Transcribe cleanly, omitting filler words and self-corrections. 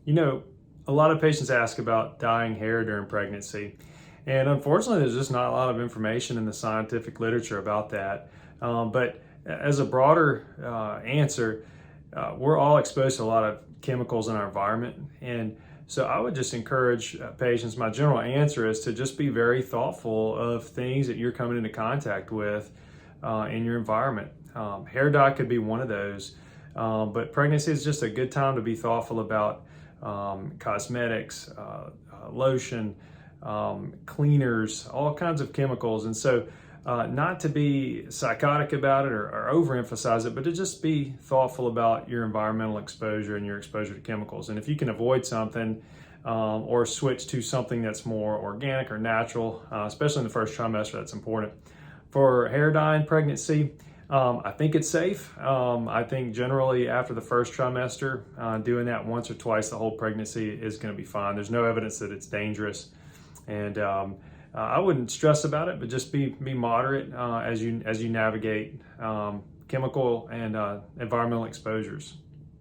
You know, a lot of patients ask about dyeing hair during pregnancy, and unfortunately, there's just not a lot of information in the scientific literature about that. But as a broader answer, we're all exposed to a lot of chemicals in our environment, and so I would just encourage patients. My general answer is to just be very thoughtful of things that you're coming into contact with in your environment. Hair dye could be one of those, but pregnancy is just a good time to be thoughtful about cosmetics, lotion, cleaners, all kinds of chemicals. And so not to be psychotic about it or overemphasize it, but to just be thoughtful about your environmental exposure and your exposure to chemicals. And if you can avoid something or switch to something that's more organic or natural, especially in the first trimester, that's important. For hair dye in pregnancy, I think it's safe. I think generally after the first trimester, doing that once or twice the whole pregnancy is going to be fine. There's no evidence that it's dangerous. And I wouldn't stress about it, but just be moderate as you navigate chemical and environmental exposures.